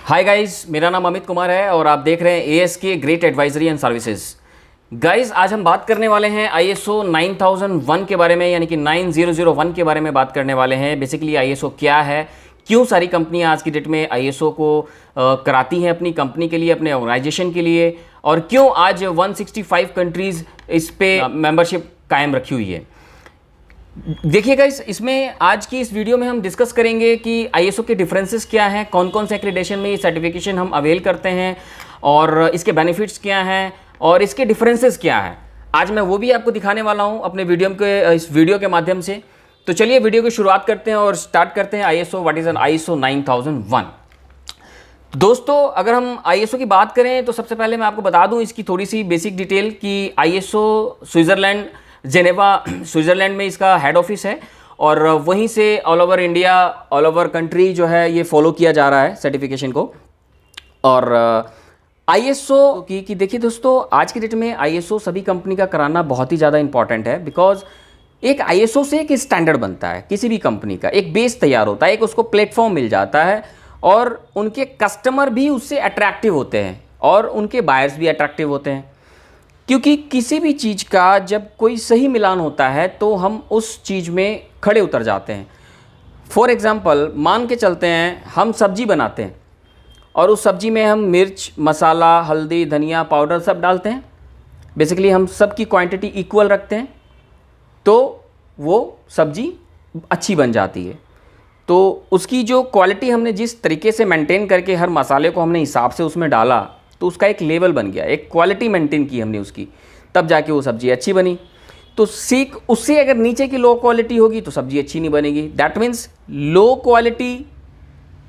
Hi guys, मेरा नाम अमित कुमार है और आप देख रहे हैं ASK great advisory and services. Guys, आज हम बात करने वाले हैं आईएसओ 9001 के बारे में, यानी कि 9001 के बारे में बात करने वाले हैं। बेसिकली आईएसओ क्या है, क्यों सारी कंपनियां आज की डेट में आईएसओ को कराती हैं अपनी कंपनी के लिए, अपने ऑर्गेनाइजेशन के लिए, और क्यों आज 165 कंट्रीज़ इस पे मेंबरशिप कायम रखी हुई है। देखिए गाइस, इसमें आज की इस वीडियो में हम डिस्कस करेंगे कि आईएसओ के डिफरेंसेस क्या हैं, कौन कौन से एक्रेडिटेशन में ये सर्टिफिकेशन हम अवेल करते हैं और इसके बेनिफिट्स क्या हैं और इसके डिफरेंसेस क्या हैं। आज मैं वो भी आपको दिखाने वाला हूं अपने इस वीडियो के माध्यम से। तो चलिए वीडियो की शुरुआत करते हैं और स्टार्ट करते हैं ISO what is an ISO 9001। दोस्तों, अगर हम आईएसओ की बात करें तो सबसे पहले मैं आपको बता दूं इसकी थोड़ी सी बेसिक डिटेल कि आईएसओ स्विट्ज़रलैंड, जेनेवा स्विट्ज़रलैंड में इसका हेड ऑफिस है और वहीं से all over India, all over country जो है ये फॉलो किया जा रहा है सर्टिफिकेशन को। और आईएसओ की देखिए दोस्तों, आज की डेट में आईएसओ सभी कंपनी का कराना बहुत ही ज़्यादा इंपॉर्टेंट है। बिकॉज एक आईएसओ से एक स्टैंडर्ड बनता है, किसी भी कंपनी का एक बेस तैयार होता है, एक उसको प्लेटफॉर्म मिल जाता है और उनके कस्टमर भी उससे अट्रैक्टिव होते हैं और उनके बायर्स भी अट्रैक्टिव होते हैं। क्योंकि किसी भी चीज़ का जब कोई सही मिलान होता है तो हम उस चीज़ में खड़े उतर जाते हैं। फॉर एग्ज़ाम्पल, मान के चलते हैं हम सब्जी बनाते हैं और उस सब्जी में हम मिर्च, मसाला, हल्दी, धनिया पाउडर सब डालते हैं। बेसिकली हम सब की क्वांटिटी इक्वल रखते हैं तो वो सब्जी अच्छी बन जाती है। तो उसकी जो क्वालिटी हमने जिस तरीके से मेंटेन करके हर मसाले को हमने हिसाब से उसमें डाला तो उसका एक लेवल बन गया, एक क्वालिटी मेंटेन की हमने उसकी, तब जाके वो सब्ज़ी अच्छी बनी। तो सीख उससे अगर नीचे की लो क्वालिटी होगी तो सब्ज़ी अच्छी नहीं बनेगी। दैट मीन्स लो क्वालिटी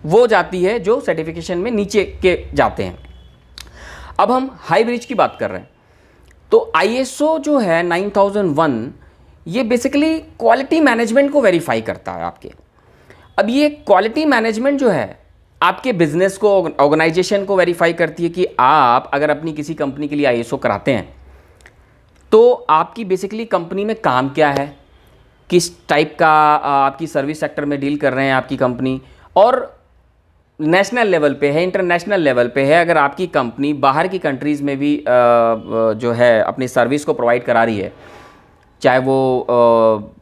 वो जाती है जो सर्टिफिकेशन में नीचे के जाते हैं। अब हम हाई ब्रिज की बात कर रहे हैं तो आईएसओ जो है 9001 ये बेसिकली क्वालिटी मैनेजमेंट को वेरीफाई करता है आपके। अब ये क्वालिटी मैनेजमेंट जो है आपके बिजनेस को, ऑर्गेनाइजेशन को वेरीफाई करती है कि आप अगर अपनी किसी कंपनी के लिए आईएसओ कराते हैं तो आपकी बेसिकली कंपनी में काम क्या है, किस टाइप का आपकी सर्विस सेक्टर में डील कर रहे हैं आपकी कंपनी, और नेशनल लेवल पे है, इंटरनेशनल लेवल पे है। अगर आपकी कंपनी बाहर की कंट्रीज़ में भी जो है अपनी सर्विस को प्रोवाइड करा रही है, चाहे वो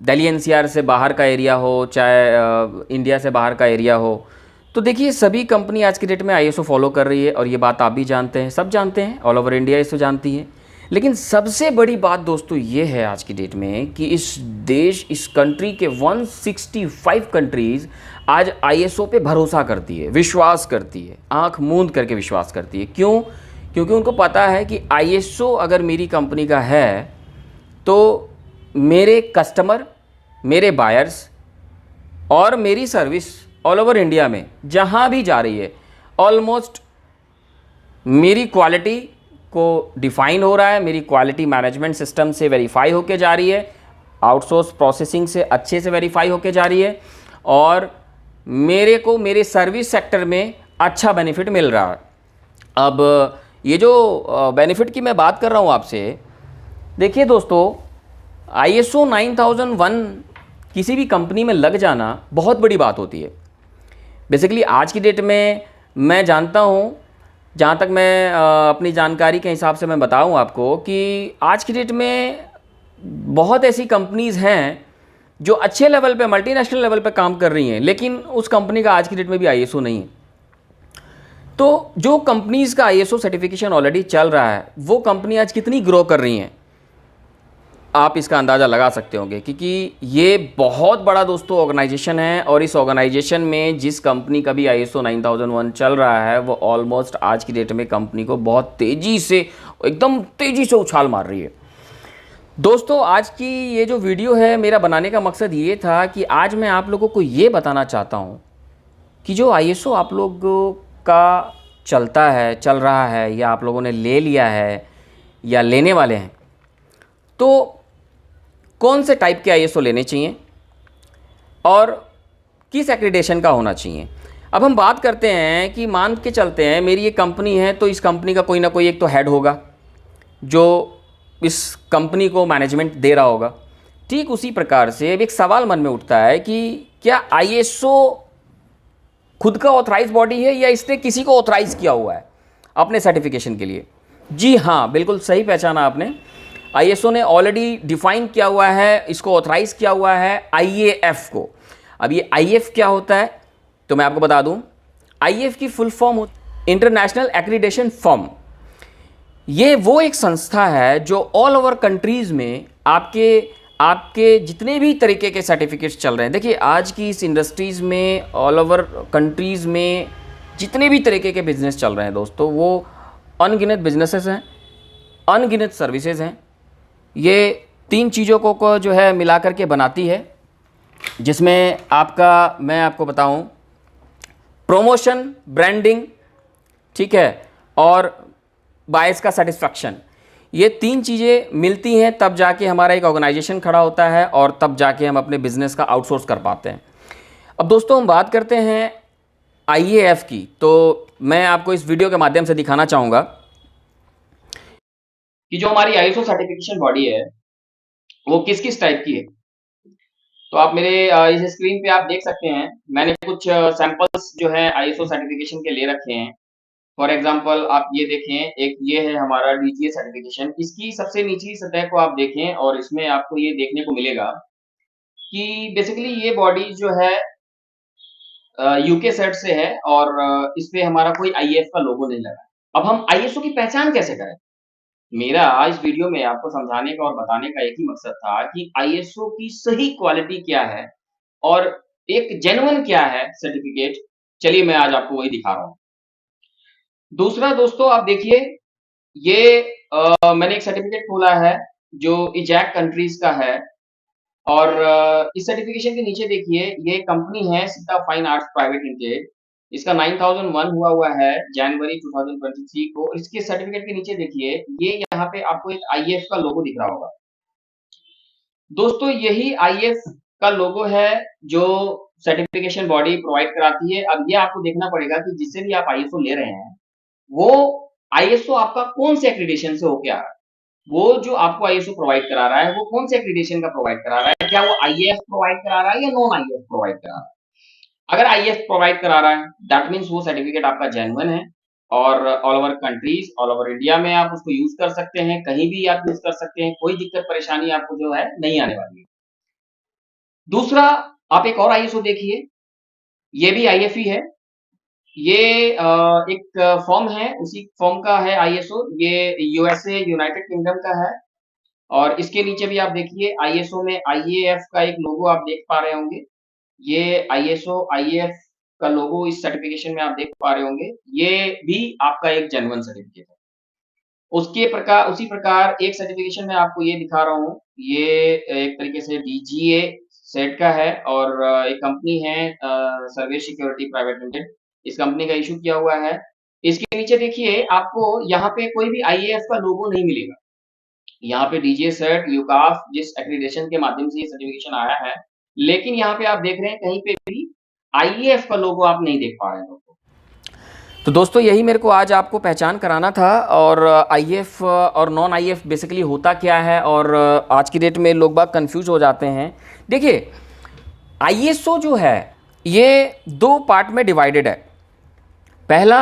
दिल्ली एनसीआर से बाहर का एरिया हो, चाहे इंडिया से बाहर का एरिया हो, तो देखिए सभी कंपनी आज की डेट में आईएसओ फॉलो कर रही है और ये बात आप भी जानते हैं, सब जानते हैं, ऑल ओवर इंडिया इसको जानती है। लेकिन सबसे बड़ी बात दोस्तों ये है आज की डेट में कि इस कंट्री के 165 कंट्रीज़ आज आईएसओ पे भरोसा करती है, विश्वास करती है, आंख मूंद करके विश्वास करती है। क्यों? क्योंकि उनको पता है कि आईएसओ अगर मेरी कंपनी का है तो मेरे कस्टमर, मेरे बायर्स और मेरी सर्विस ऑल ओवर इंडिया में जहाँ भी जा रही है ऑलमोस्ट मेरी क्वालिटी को डिफाइन हो रहा है, मेरी क्वालिटी मैनेजमेंट सिस्टम से वेरीफाई होके जा रही है, आउटसोर्स प्रोसेसिंग से अच्छे से वेरीफाई होके जा रही है और मेरे को मेरे सर्विस सेक्टर में अच्छा बेनिफिट मिल रहा है। अब ये जो बेनिफिट की मैं बात कर रहा हूँ आपसे, देखिए दोस्तों, आईएसओ 9001 किसी भी कंपनी में लग जाना बहुत बड़ी बात होती है। बेसिकली आज की डेट में मैं जानता हूँ, जहाँ तक मैं अपनी जानकारी के हिसाब से मैं बताऊँ आपको, कि आज की डेट में बहुत ऐसी कंपनीज़ हैं जो अच्छे लेवल पे, मल्टीनेशनल लेवल पे काम कर रही हैं, लेकिन उस कंपनी का आज की डेट में भी आईएसओ नहीं है। तो जो कंपनीज़ का आईएसओ सर्टिफिकेशन ऑलरेडी चल रहा है वो कंपनी आज कितनी ग्रो कर रही हैं आप इसका अंदाज़ा लगा सकते होंगे, क्योंकि ये बहुत बड़ा दोस्तों ऑर्गेनाइजेशन है और इस ऑर्गेनाइजेशन में जिस कंपनी का भी आईएसओ 9001 चल रहा है वो ऑलमोस्ट आज की डेट में कंपनी को बहुत तेज़ी से, एकदम तेज़ी से उछाल मार रही है। दोस्तों, आज की ये जो वीडियो है, मेरा बनाने का मकसद ये था कि आज मैं आप लोगों को ये बताना चाहता हूँ कि जो आईएसओ आप लोगों का चलता है, चल रहा है, या आप लोगों ने ले लिया है या लेने वाले हैं, तो कौन से टाइप के आईएसओ लेने चाहिए और किस एक्रेडिटेशन का होना चाहिए। अब हम बात करते हैं कि मान के चलते हैं मेरी ये कंपनी है तो इस कंपनी का कोई ना कोई एक तो हेड होगा जो इस कंपनी को मैनेजमेंट दे रहा होगा। ठीक उसी प्रकार से अब एक सवाल मन में उठता है कि क्या आईएसओ खुद का ऑथराइज बॉडी है या इसने किसी को ऑथराइज किया हुआ है अपने सर्टिफिकेशन के लिए? जी हाँ, बिल्कुल सही पहचाना आपने। आईएसओ ने ऑलरेडी डिफाइन किया हुआ है, इसको ऑथराइज किया हुआ है आईएएफ को। अब ये आईएएफ क्या होता है तो मैं आपको बता दूं, आईएएफ की full form international accreditation firm. ये वो एक संस्था है जो ऑल ओवर कंट्रीज में आपके जितने भी तरीके के सर्टिफिकेट्स चल रहे हैं, देखिए आज की इस इंडस्ट्रीज़ में ऑल ओवर कंट्रीज़ में जितने भी तरीके के बिजनेस चल रहे हैं दोस्तों, वो अनगिनत बिजनेसेस हैं, अनगिनत सर्विसेज हैं। ये 3 चीज़ों को जो है मिला करके बनाती है, जिसमें मैं आपको बताऊं, प्रमोशन, ब्रांडिंग, ठीक है, और बायर्स का सेटिस्फैक्शन। ये 3 चीज़ें मिलती हैं तब जाके हमारा एक ऑर्गेनाइजेशन खड़ा होता है और तब जाके हम अपने बिजनेस का आउटसोर्स कर पाते हैं। अब दोस्तों हम बात करते हैं आईएएफ की, तो मैं आपको इस वीडियो के माध्यम से दिखाना चाहूँगा कि जो हमारी आईएसओ सर्टिफिकेशन बॉडी है वो किस किस टाइप की है। तो आप मेरे इस स्क्रीन पे आप देख सकते हैं, मैंने कुछ सैंपल्स जो है आईएसओ सर्टिफिकेशन के ले रखे हैं। फॉर एग्जांपल आप ये देखें, एक ये है हमारा डीजीए सर्टिफिकेशन। इसकी सबसे निचली सतह को आप देखें और इसमें आपको ये देखने को मिलेगा कि बेसिकली ये बॉडी जो है यूके सेट से है और इस पे हमारा कोई आईएएफ का लोगो नहीं लगा। अब हम आईएसओ की पहचान कैसे करें? मेरा इस वीडियो में आपको समझाने का और बताने का एक ही मकसद था कि आईएसओ की सही क्वालिटी क्या है और एक जेन्युइन क्या है सर्टिफिकेट। चलिए मैं आज आपको वही दिखा रहा हूँ। दूसरा दोस्तों आप देखिए, ये मैंने एक सर्टिफिकेट खोला है जो इजैक कंट्रीज का है और इस सर्टिफिकेशन के नीचे देखिए, ये कंपनी है Sita fine arts private limited. इसका 9001 हुआ है जनवरी 2023 को। इसके सर्टिफिकेट के नीचे देखिए, ये यहाँ पे आपको एक आईएएफ का लोगो दिख रहा होगा। दोस्तों यही आईएएफ का लोगो है जो सर्टिफिकेशन बॉडी प्रोवाइड कराती है। अब ये आपको देखना पड़ेगा कि जिससे भी आप आईएसओ ले रहे हैं वो आईएसओ आपका कौन से एक्रीडेशन से होके आ रहा है। वो जो आपको आईएसओ प्रोवाइड करा रहा है वो कौन से एक्रीडेशन का प्रोवाइड करा रहा है, क्या वो आईएएफ प्रोवाइड करा रहा है या नॉन आईएएफ प्रोवाइड करा रहा है। अगर आईएएफ प्रोवाइड करा रहा है दैट मीन्स वो सर्टिफिकेट आपका जेन्युइन है और all over countries, all over India में आप उसको यूज कर सकते हैं, कहीं भी आप यूज कर सकते हैं, कोई दिक्कत परेशानी आपको जो है नहीं आने वाली है। दूसरा आप एक और आईएसओ देखिए, ये भी आईएएफ ही है। ये एक फॉर्म है, उसी फॉर्म का है आईएसओ। ये यूएसए यूनाइटेड किंगडम का है और इसके नीचे भी आप देखिए आईएसओ में आईएएफ का एक लोगो आप देख पा रहे होंगे। ये आईएसओ आईएएफ का लोगो इस सर्टिफिकेशन में आप देख पा रहे होंगे। ये भी आपका एक जेन्युइन सर्टिफिकेट है। उसी प्रकार एक सर्टिफिकेशन में आपको ये दिखा रहा हूँ, ये एक तरीके से डीजीए सेट का है और एक कंपनी है सर्विस सिक्योरिटी प्राइवेट लिमिटेड, इस कंपनी का इशू किया हुआ है। इसके नीचे देखिए आपको यहाँ पे कोई भी आईएएफ का लोगो नहीं मिलेगा। यहाँ पे डीजीए सेट यूकाफ जिस एक्रीडेशन के माध्यम से ये सर्टिफिकेशन आया है, लेकिन यहाँ पे आप देख रहे हैं कहीं पे भी आईएएफ का लोगो आप नहीं देख पा रहे हैं दोस्तों। तो दोस्तों यही मेरे को आज आपको पहचान कराना था और आईएएफ और नॉन आईएएफ बेसिकली होता क्या है और आज की डेट में लोग बाग कंफ्यूज हो जाते हैं। देखिए आईएसओ जो है ये 2 पार्ट में डिवाइडेड है। पहला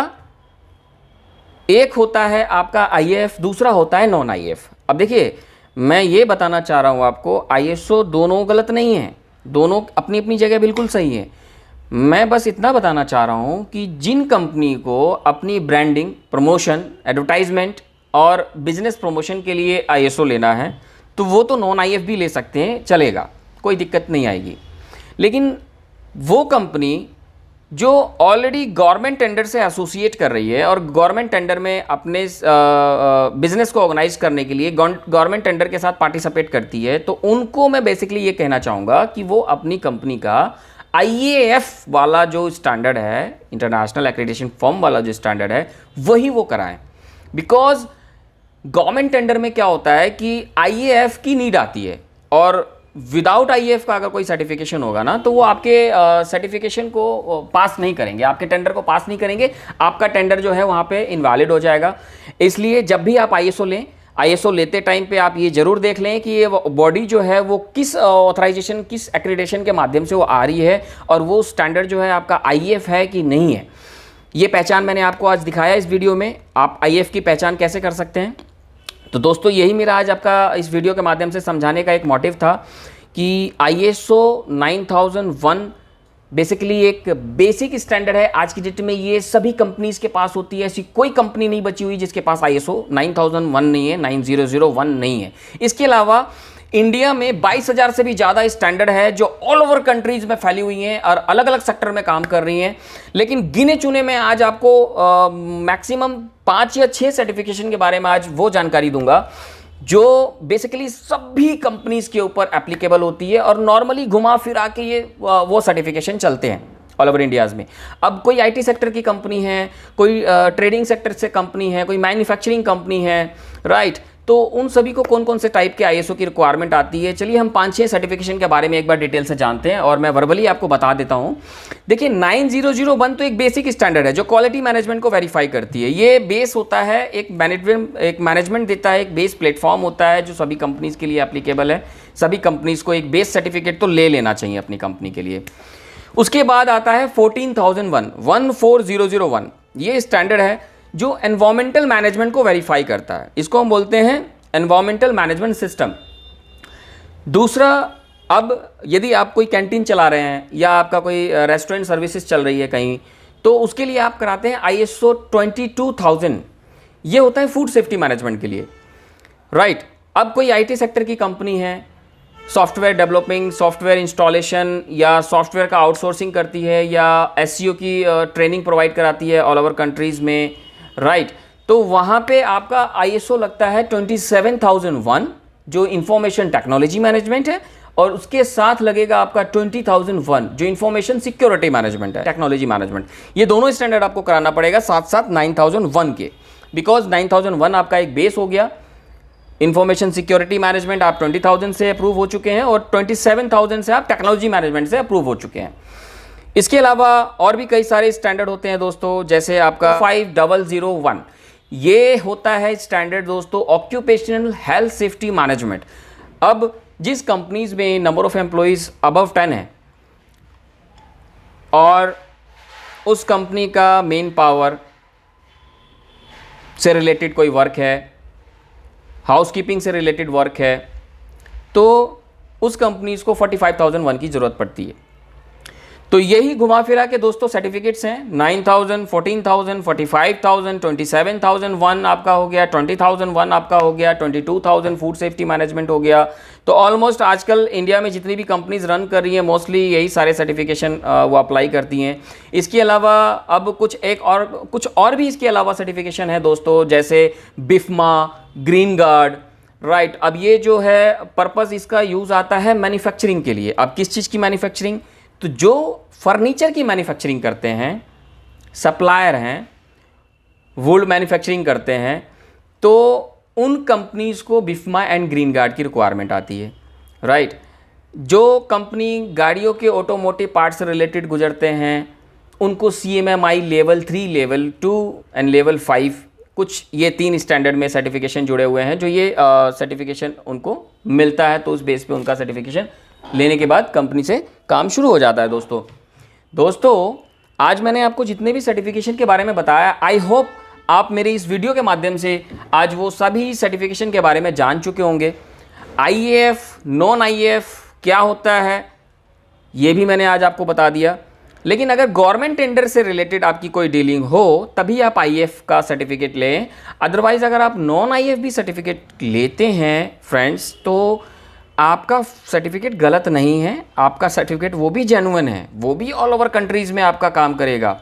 एक होता है आपका आईएएफ, दूसरा होता है नॉन आईएएफ। अब देखिए मैं ये बताना चाह रहा हूँ आपको, आईएसओ दोनों गलत नहीं है, दोनों अपनी अपनी जगह बिल्कुल सही है। मैं बस इतना बताना चाह रहा हूँ कि जिन कंपनी को अपनी ब्रांडिंग, प्रमोशन, एडवर्टाइजमेंट और बिजनेस प्रमोशन के लिए आईएसओ लेना है तो वो तो नॉन आईएएफ भी ले सकते हैं, चलेगा, कोई दिक्कत नहीं आएगी। लेकिन वो कंपनी जो ऑलरेडी गवर्नमेंट टेंडर से एसोसिएट कर रही है और गवर्नमेंट टेंडर में अपने बिजनेस को ऑर्गेनाइज करने के लिए गवर्नमेंट टेंडर के साथ पार्टिसिपेट करती है, तो उनको मैं बेसिकली ये कहना चाहूँगा कि वो अपनी कंपनी का आईएएफ वाला जो स्टैंडर्ड है, इंटरनेशनल एक्रेडिटेशन फॉर्म वाला जो स्टैंडर्ड है, वही वो कराएं। बिकॉज गवर्नमेंट टेंडर में क्या होता है कि आईएएफ की नीड आती है और विदाउट आईएएफ का अगर कोई सर्टिफिकेशन होगा ना तो वो आपके सर्टिफिकेशन को पास नहीं करेंगे, आपके टेंडर को पास नहीं करेंगे, आपका टेंडर जो है वहाँ पे इनवैलिड हो जाएगा। इसलिए जब भी आप आईएसओ लें, आईएसओ लेते टाइम पे आप ये जरूर देख लें कि ये बॉडी जो है वो किस ऑथराइजेशन, किस एक्रेडिटेशन के माध्यम से वो आ रही है और वो स्टैंडर्ड जो है आपका आईएफ है कि नहीं है। ये पहचान मैंने आपको आज दिखाया इस वीडियो में। आप आईएफ की पहचान कैसे कर सकते हैं। तो दोस्तों यही मेरा आज आपका इस वीडियो के माध्यम से समझाने का एक मोटिव था कि आईएसओ 9001 बेसिकली एक बेसिक स्टैंडर्ड है। आज की डेट में ये सभी कंपनीज के पास होती है। ऐसी कोई कंपनी नहीं बची हुई जिसके पास आईएसओ 9001 नहीं है, 9001 नहीं है। इसके अलावा इंडिया में 22,000 से भी ज़्यादा स्टैंडर्ड है जो ऑल ओवर कंट्रीज में फैली हुई हैं और अलग अलग सेक्टर में काम कर रही हैं। लेकिन गिने चुने में आज आपको मैक्सिमम 5 या 6 सर्टिफिकेशन के बारे में आज वो जानकारी दूंगा जो बेसिकली सभी कंपनीज के ऊपर एप्लीकेबल होती है और नॉर्मली घुमा फिरा के ये वो सर्टिफिकेशन चलते हैं ऑल ओवर इंडियाज़ में। अब कोई आईटी सेक्टर की कंपनी है, कोई ट्रेडिंग सेक्टर से कंपनी है, कोई मैन्युफैक्चरिंग कंपनी है, राइट, तो उन सभी को कौन कौन से टाइप के आईएसओ की रिक्वायरमेंट आती है। चलिए हम 5-6 सर्टिफिकेशन के बारे में एक बार डिटेल से जानते हैं और मैं वर्बली आपको बता देता हूं। देखिए 9001 तो एक बेसिक स्टैंडर्ड है जो क्वालिटी मैनेजमेंट को वेरीफाई करती है। ये बेस होता है, एक मैनेजमेंट देता है, एक बेस प्लेटफॉर्म होता है जो सभी कंपनीज के लिए एप्लीकेबल है। सभी कंपनीज को एक बेस सर्टिफिकेट तो ले लेना चाहिए अपनी कंपनी के लिए। उसके बाद आता है 14001 ये स्टैंडर्ड है जो एनवायरमेंटल मैनेजमेंट को वेरीफाई करता है। इसको हम बोलते हैं एनवायरमेंटल मैनेजमेंट सिस्टम। दूसरा, अब यदि आप कोई कैंटीन चला रहे हैं या आपका कोई रेस्टोरेंट सर्विसेज चल रही है कहीं, तो उसके लिए आप कराते हैं आईएसओ 22000। ये होता है फूड सेफ्टी मैनेजमेंट के लिए, राइट। अब कोई आईटी सेक्टर की कंपनी है, सॉफ्टवेयर डेवलपिंग, सॉफ्टवेयर इंस्टॉलेशन या सॉफ्टवेयर का आउटसोर्सिंग करती है या एसईओ की ट्रेनिंग प्रोवाइड कराती है ऑल ओवर कंट्रीज़ में, राइट, तो वहाँ पे आपका आईएसओ लगता है 27001 जो इंफॉर्मेशन टेक्नोलॉजी मैनेजमेंट है और उसके साथ लगेगा आपका 20001 जो इंफॉर्मेशन सिक्योरिटी मैनेजमेंट है, टेक्नोलॉजी मैनेजमेंट। ये दोनों स्टैंडर्ड आपको कराना पड़ेगा साथ साथ 9001 के, बिकॉज 9001 आपका एक बेस हो गया। इंफॉर्मेशन सिक्योरिटी मैनेजमेंट आप 20,000 से अप्रूव हो चुके हैं और 27,000 से आप टेक्नोलॉजी मैनेजमेंट से अप्रूव हो चुके हैं। इसके अलावा और भी कई सारे स्टैंडर्ड होते हैं दोस्तों, जैसे आपका 5001 ये होता है स्टैंडर्ड दोस्तों ऑक्यूपेशनल हेल्थ सेफ्टी मैनेजमेंट। अब जिस कंपनीज में नंबर ऑफ एम्प्लॉइज अबव 10 है और उस कंपनी का मेन पावर से रिलेटेड कोई वर्क है, हाउसकीपिंग से रिलेटेड वर्क है, तो उस कंपनीज को 45,001 की ज़रूरत पड़ती है। तो यही घुमा फिरा के दोस्तों सर्टिफिकेट्स हैं 9,000, 14,000, 45,000, 27,001 आपका हो गया, 20,001 आपका हो गया, 22,000 फूड सेफ्टी मैनेजमेंट हो गया। तो ऑलमोस्ट आजकल इंडिया में जितनी भी कंपनीज रन कर रही हैं मोस्टली यही सारे सर्टिफिकेशन वो अप्लाई करती हैं। इसके अलावा अब कुछ और भी इसके अलावा सर्टिफिकेशन है दोस्तों, जैसे बिफमा, ग्रीन गार्ड, राइट। अब ये जो है पर्पज़ इसका यूज़ आता है मैन्युफैक्चरिंग के लिए। अब किस चीज़ की मैन्युफैक्चरिंग, तो जो फर्नीचर की मैन्युफैक्चरिंग करते हैं, सप्लायर हैं, वुड मैन्युफैक्चरिंग करते हैं, तो उन कंपनीज को बिफमा एंड ग्रीन गार्ड की रिक्वायरमेंट आती है, राइट। जो कंपनी गाड़ियों के ऑटोमोटिव पार्ट से रिलेटेड गुजरते हैं उनको CMMI level 3, level 2 and level 5 कुछ ये 3 स्टैंडर्ड में सर्टिफिकेशन जुड़े हुए हैं जो ये सर्टिफिकेशन उनको मिलता है। तो उस बेस पे उनका सर्टिफिकेशन लेने के बाद कंपनी से काम शुरू हो जाता है। दोस्तों आज मैंने आपको जितने भी सर्टिफिकेशन के बारे में बताया, आई होप आप मेरे इस वीडियो के माध्यम से आज वो सभी सर्टिफिकेशन के बारे में जान चुके होंगे। IAF, नॉन IAF क्या होता है ये भी मैंने आज आपको बता दिया। लेकिन अगर गवर्नमेंट टेंडर से रिलेटेड आपकी कोई डीलिंग हो तभी आप IAF का सर्टिफिकेट लें। अदरवाइज अगर आप नॉन IAF भी सर्टिफिकेट लेते हैं फ्रेंड्स, तो आपका सर्टिफिकेट गलत नहीं है, आपका सर्टिफिकेट वो भी जेन्युइन है, वो भी ऑल ओवर कंट्रीज़ में आपका काम करेगा।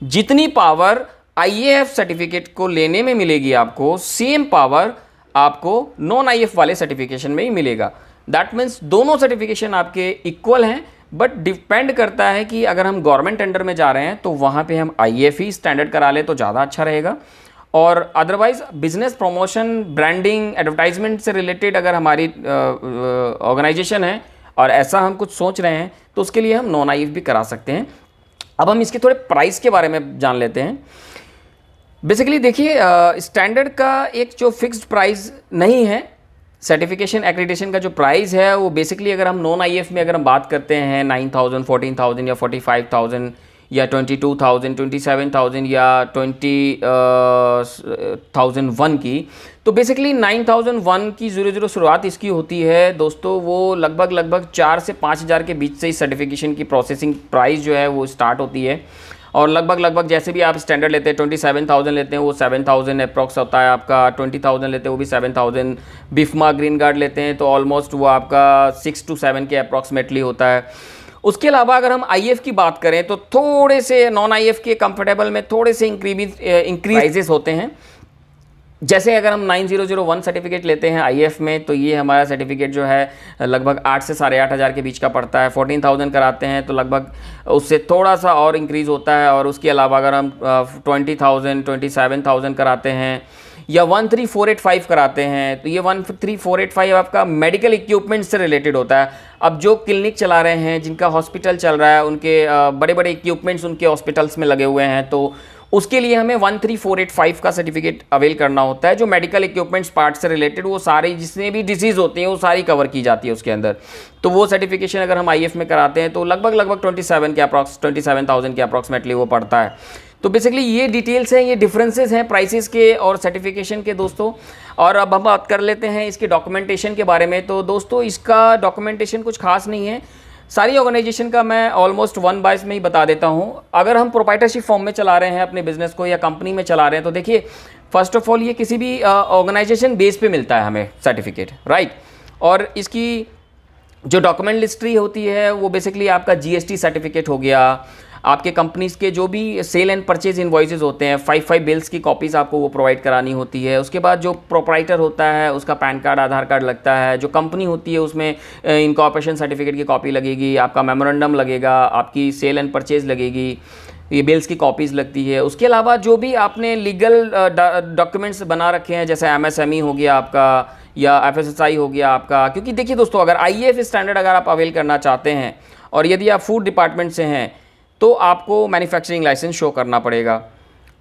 जितनी पावर IAF सर्टिफिकेट को लेने में मिलेगी आपको, सेम पावर आपको नॉन IAF वाले सर्टिफिकेशन में ही मिलेगा। दैट मीन्स दोनों सर्टिफिकेशन आपके इक्वल हैं, बट डिपेंड करता है कि अगर हम गवर्नमेंट टेंडर में जा रहे हैं तो वहाँ पे हम IAF ही स्टैंडर्ड करा लें तो ज़्यादा अच्छा रहेगा। और otherwise business promotion, branding, advertisement से रिलेटेड अगर हमारी ऑर्गेनाइजेशन है और ऐसा हम कुछ सोच रहे हैं तो उसके लिए हम नॉन IAF भी करा सकते हैं। अब हम इसके थोड़े प्राइस के बारे में जान लेते हैं। बेसिकली देखिए, स्टैंडर्ड का एक जो फिक्स्ड प्राइस नहीं है। सर्टिफिकेशन एक्रेडिटेशन का जो प्राइस है वो बेसिकली अगर हम नॉन आईएफ में अगर हम बात करते हैं 9,000, 14,000 या 45,000 या 22,000, 27,000 या 20,001 की, तो बेसिकली 9,001 की 00 शुरुआत इसकी होती है दोस्तों। वो लगभग 4 से 5,000 के बीच से इस सर्टिफिकेशन की प्रोसेसिंग प्राइस जो है वो स्टार्ट होती है। और लगभग जैसे भी आप स्टैंडर्ड लेते हैं 27,000 लेते हैं वो 7,000 अप्रॉक्स होता है आपका, 20,000 लेते हैं वो भी 7,000, बिफमा ग्रीन गार्ड लेते हैं तो ऑलमोस्ट वो आपका 6 to 7 के अप्रॉक्सीमेटली होता है। उसके अलावा अगर हम आईएफ की बात करें तो थोड़े से नॉन आईएफ के कंफर्टेबल में थोड़े से इंक्रीजेस होते हैं। जैसे अगर हम 9001 सर्टिफिकेट लेते हैं आईएफ में तो ये हमारा सर्टिफिकेट जो है लगभग 8 से 8,500 के बीच का पड़ता है। 14,000 कराते हैं तो लगभग उससे थोड़ा सा और इंक्रीज़ होता है। और उसके अलावा अगर हम 20,000, 27,000 कराते हैं या 13,485 कराते हैं तो ये 13,485 आपका मेडिकल इक्विपमेंट से रिलेटेड होता है। अब जो क्लिनिक चला रहे हैं, जिनका हॉस्पिटल चल रहा है, उनके बड़े बड़े इक्विपमेंट्स उनके हॉस्पिटल्स में लगे हुए हैं, तो उसके लिए हमें 13,485 का सर्टिफिकेट अवेल करना होता है। जो मेडिकल इक्विपमेंट्स पार्ट से रिलेटेड वो सारी जितने भी डिजीज़ होते हैं वो सारी कवर की जाती है उसके अंदर। तो वो सर्टिफिकेशन अगर हम आईएफ में कराते हैं तो लगभग 27,000 के अप्रॉक्सीमेटली वो पड़ता है। तो बेसिकली ये डिटेल्स हैं, ये डिफरेंसेस हैं प्राइसेस के और सर्टिफिकेशन के दोस्तों। और अब हम बात कर लेते हैं इसके डॉक्यूमेंटेशन के बारे में। तो दोस्तों इसका डॉक्यूमेंटेशन कुछ खास नहीं है, सारी ऑर्गेनाइजेशन का मैं ऑलमोस्ट 1 बाइस में ही बता देता हूं। अगर हम प्रोप्राइटरशिप फॉर्म में चला रहे हैं अपने बिजनेस को या कंपनी में चला रहे हैं तो देखिए, फर्स्ट ऑफ ऑल ये किसी भी ऑर्गेनाइजेशन बेस पे मिलता है हमें सर्टिफिकेट, राइट। और इसकी जो डॉक्यूमेंट हिस्ट्री होती है वो बेसिकली आपका जीएसटी सर्टिफिकेट हो गया, आपके कंपनीज़ के जो भी सेल एंड परचेज इनवॉइसेस होते हैं 5 बिल्स की कॉपीज़ आपको वो प्रोवाइड करानी होती है। उसके बाद जो प्रोप्राइटर होता है उसका पैन कार्ड, आधार कार्ड लगता है। जो कंपनी होती है उसमें इनकॉर्पोरेशन सर्टिफिकेट की कॉपी लगेगी, आपका मेमोरेंडम लगेगा, आपकी सेल एंड परचेज लगेगी, ये बिल्स की कॉपीज़ लगती है। उसके अलावा जो भी आपने लीगल डॉक्यूमेंट्स बना रखे हैं जैसे एमएसएमई हो गया आपका या एफएसएसआई हो गया आपका, क्योंकि देखिए दोस्तों अगर आईएएफ स्टैंडर्ड अगर आप अवेल करना चाहते हैं और यदि आप फूड डिपार्टमेंट से हैं तो आपको मैन्युफैक्चरिंग लाइसेंस शो करना पड़ेगा।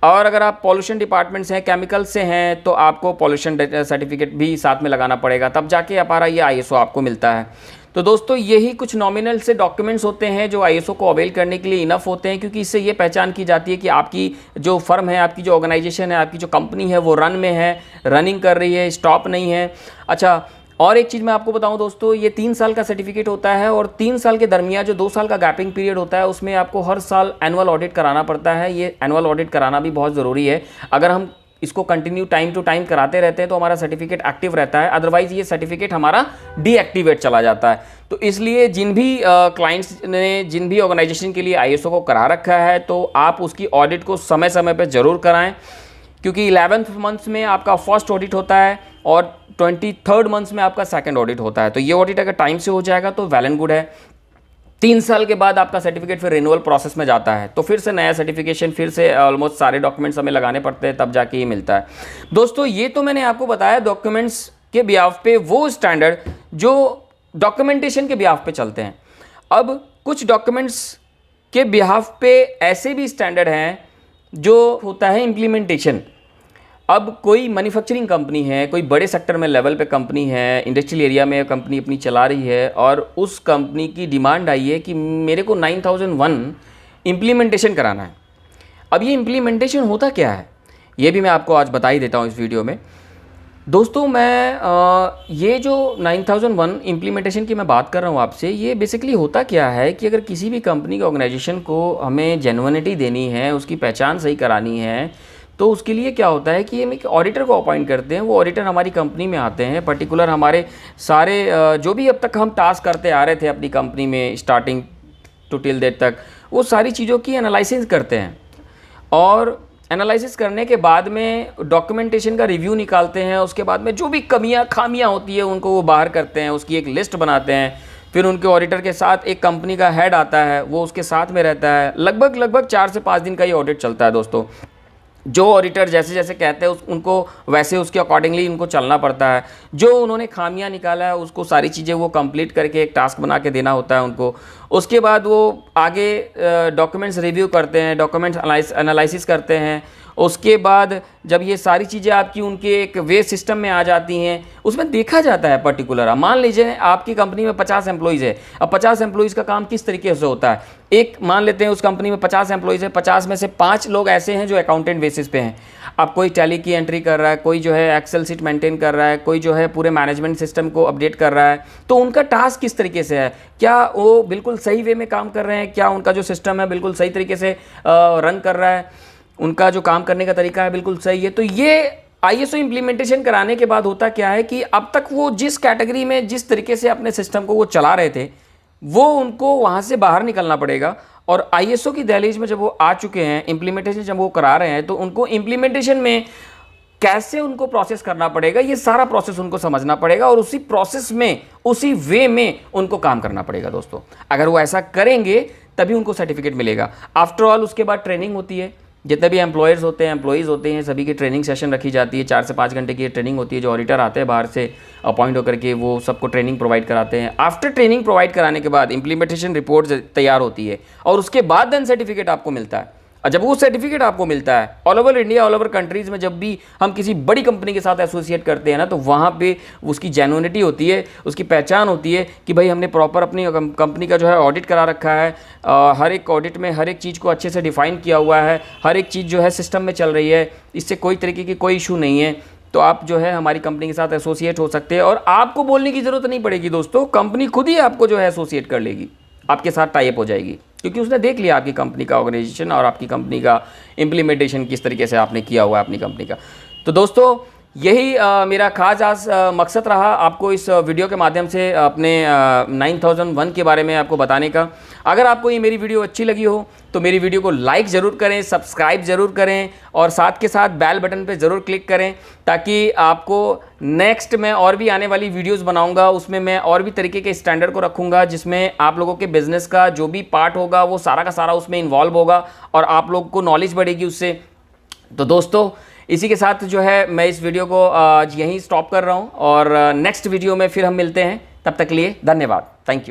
और अगर आप पॉल्यूशन डिपार्टमेंट से हैं, केमिकल से हैं, तो आपको पॉल्यूशन सर्टिफिकेट भी साथ में लगाना पड़ेगा, तब जाके हमारा ये आईएसओ आपको मिलता है। तो दोस्तों यही कुछ नॉमिनल से डॉक्यूमेंट्स होते हैं जो आईएसओ को अवेल करने के लिए इनफ होते हैं, क्योंकि इससे ये पहचान की जाती है कि आपकी जो फर्म है, आपकी जो ऑर्गेनाइजेशन है, आपकी जो कंपनी है वो रन में है, रनिंग कर रही है, स्टॉप नहीं है। अच्छा, और एक चीज़ मैं आपको बताऊं दोस्तों, ये 3 साल का सर्टिफिकेट होता है और 3 साल के दरमियान जो 2 साल का गैपिंग पीरियड होता है उसमें आपको हर साल एनुअल ऑडिट कराना पड़ता है। ये एनुअल ऑडिट कराना भी बहुत ज़रूरी है। अगर हम इसको कंटिन्यू टाइम टू टाइम कराते रहते हैं तो हमारा सर्टिफिकेट एक्टिव रहता है, अदरवाइज ये सर्टिफिकेट हमारा डीएक्टिवेट चला जाता है। तो इसलिए जिन भी क्लाइंट्स ने जिन भी ऑर्गेनाइजेशन के लिए आईएसओ को करा रखा है तो आप उसकी ऑडिट को समय समय पर ज़रूर कराएँ, क्योंकि 11th मंथ में आपका फर्स्ट ऑडिट होता है और 23rd मंथ में आपका सेकंड ऑडिट होता है। तो ये ऑडिट अगर टाइम से हो जाएगा तो वेल एंड गुड है। 3 साल के बाद आपका सर्टिफिकेट फिर रिन्यूअल प्रोसेस में जाता है, तो फिर से नया सर्टिफिकेशन, फिर से ऑलमोस्ट सारे डॉक्यूमेंट्स हमें लगाने पड़ते हैं, तब जाके ये मिलता है। दोस्तों ये तो मैंने आपको बताया डॉक्यूमेंट्स के बिहाफ पे वो स्टैंडर्ड जो डॉक्यूमेंटेशन के बिहाफ पे चलते हैं। अब कुछ डॉक्यूमेंट्स के बिहाफ पे ऐसे भी स्टैंडर्ड हैं जो होता है इम्प्लीमेंटेशन। अब कोई मैन्युफैक्चरिंग कंपनी है, कोई बड़े सेक्टर में लेवल पे कंपनी है, इंडस्ट्रियल एरिया में कंपनी अपनी चला रही है और उस कंपनी की डिमांड आई है कि मेरे को 9001 इम्प्लीमेंटेशन कराना है। अब ये इम्प्लीमेंटेशन होता क्या है ये भी मैं आपको आज बता ही देता हूँ इस वीडियो में। दोस्तों मैं ये जो 9001 इम्प्लीमेंटेशन की मैं बात कर रहा हूँ आपसे, ये बेसिकली होता क्या है कि अगर किसी भी कंपनी की ऑर्गेनाइजेशन को हमें जेन्युइनिटी देनी है, उसकी पहचान सही करानी है, तो उसके लिए क्या होता है कि हम एक ऑडिटर को अपॉइंट करते हैं। वो ऑडिटर हमारी कंपनी में आते हैं, पर्टिकुलर हमारे सारे जो भी अब तक हम टास्क करते आ रहे थे अपनी कंपनी में स्टार्टिंग टू टिल डेट तक, वो सारी चीज़ों की एनालिसिस करते हैं और एनालिसिस करने के बाद में डॉक्यूमेंटेशन का रिव्यू निकालते हैं। उसके बाद में जो भी कमियां खामियां होती है उनको वो बाहर करते हैं, उसकी एक लिस्ट बनाते हैं। फिर उनके ऑडिटर के साथ एक कंपनी का हेड आता है, वो उसके साथ में रहता है। लगभग 4 से 5 दिन का ये ऑडिट चलता है दोस्तों। जो ऑडिटर जैसे जैसे कहते हैं उनको वैसे उसके अकॉर्डिंगली उनको चलना पड़ता है। जो उन्होंने खामियां निकाला है उसको सारी चीज़ें वो कंप्लीट करके एक टास्क बना के देना होता है उनको। उसके बाद वो आगे डॉक्यूमेंट्स रिव्यू करते हैं, डॉक्यूमेंट्स एनालिसिस करते हैं उसके बाद जब ये सारी चीज़ें आपकी उनके एक वे सिस्टम में आ जाती हैं, उसमें देखा जाता है पर्टिकुलर। अब मान लीजिए आपकी कंपनी में 50 एम्प्लॉइज़ है, अब 50 एम्प्लॉइज़ का काम किस तरीके से होता है। एक मान लेते हैं उस कंपनी में 50 एम्प्लॉइज़ है, 50 में से 5 लोग ऐसे हैं जो अकाउंटेंट बेसिस पे हैं। अब कोई टैली की एंट्री कर रहा है, कोई जो है एक्सेल सीट मेंटेन कर रहा है, कोई जो है पूरे मैनेजमेंट सिस्टम को अपडेट कर रहा है। तो उनका टास्क किस तरीके से है, क्या वो बिल्कुल सही वे में काम कर रहे हैं, क्या उनका जो सिस्टम है बिल्कुल सही तरीके से रन कर रहा है, उनका जो काम करने का तरीका है बिल्कुल सही है। तो ये ISO इम्प्लीमेंटेशन कराने के बाद होता क्या है कि अब तक वो जिस कैटेगरी में जिस तरीके से अपने सिस्टम को वो चला रहे थे, वो उनको वहाँ से बाहर निकलना पड़ेगा। और ISO की दहलीज में जब वो आ चुके हैं, इम्प्लीमेंटेशन जब वो करा रहे हैं, तो उनको इम्प्लीमेंटेशन में कैसे उनको प्रोसेस करना पड़ेगा, ये सारा प्रोसेस उनको समझना पड़ेगा और उसी प्रोसेस में, उसी वे में उनको काम करना पड़ेगा दोस्तों। अगर वो ऐसा करेंगे तभी उनको सर्टिफिकेट मिलेगा। आफ्टर ऑल उसके बाद ट्रेनिंग होती है, जितने भी एम्प्लॉयज़ होते हैं सभी की ट्रेनिंग सेशन रखी जाती है। 4 से 5 घंटे की ट्रेनिंग होती है। जो ऑडिटर आते हैं बाहर से अपॉइंट होकर के, वो सबको ट्रेनिंग प्रोवाइड कराते हैं। आफ्टर ट्रेनिंग प्रोवाइड कराने के बाद इम्प्लीमेंटेशन रिपोर्ट तैयार होती है और उसके बाद देन सर्टिफिकेट आपको मिलता है। और जब वो सर्टिफिकेट आपको मिलता है, all over India, all over countries में जब भी हम किसी बड़ी कंपनी के साथ एसोसिएट करते हैं ना, तो वहाँ पे उसकी जेन्युइनिटी होती है, उसकी पहचान होती है कि भाई हमने प्रॉपर अपनी कंपनी का जो है ऑडिट करा रखा है। हर एक ऑडिट में हर एक चीज़ को अच्छे से डिफाइन किया हुआ है, हर एक चीज़ जो है सिस्टम में चल रही है, इससे कोई तरीके की कोई इशू नहीं है। तो आप जो है हमारी कंपनी के साथ एसोसिएट हो सकते हैं और आपको बोलने की ज़रूरत नहीं पड़ेगी दोस्तों, कंपनी खुद ही आपको जो है एसोसिएट कर लेगी, आपके साथ टाई अप हो जाएगी, क्योंकि उसने देख लिया आपकी कंपनी का ऑर्गेनाइजेशन और आपकी कंपनी का इम्प्लीमेंटेशन किस तरीके से आपने किया हुआ है अपनी कंपनी का। तो दोस्तों यही मेरा खास आज मकसद रहा आपको इस वीडियो के माध्यम से अपने 9001 के बारे में आपको बताने का। अगर आपको ये मेरी वीडियो अच्छी लगी हो तो मेरी वीडियो को लाइक ज़रूर करें, सब्सक्राइब ज़रूर करें और साथ के साथ बेल बटन पे ज़रूर क्लिक करें, ताकि आपको नेक्स्ट मैं और भी आने वाली वीडियोस बनाऊंगा, उसमें मैं और भी तरीके के स्टैंडर्ड को रखूंगा, जिसमें आप लोगों के बिज़नेस का जो भी पार्ट होगा वो सारा का सारा उसमें इन्वॉल्व होगा और आप लोग को नॉलेज बढ़ेगी उससे। तो दोस्तों इसी के साथ जो है मैं इस वीडियो को आज यहीं स्टॉप कर रहा हूं और नेक्स्ट वीडियो में फिर हम मिलते हैं। तब तक के लिए धन्यवाद, थैंक यू।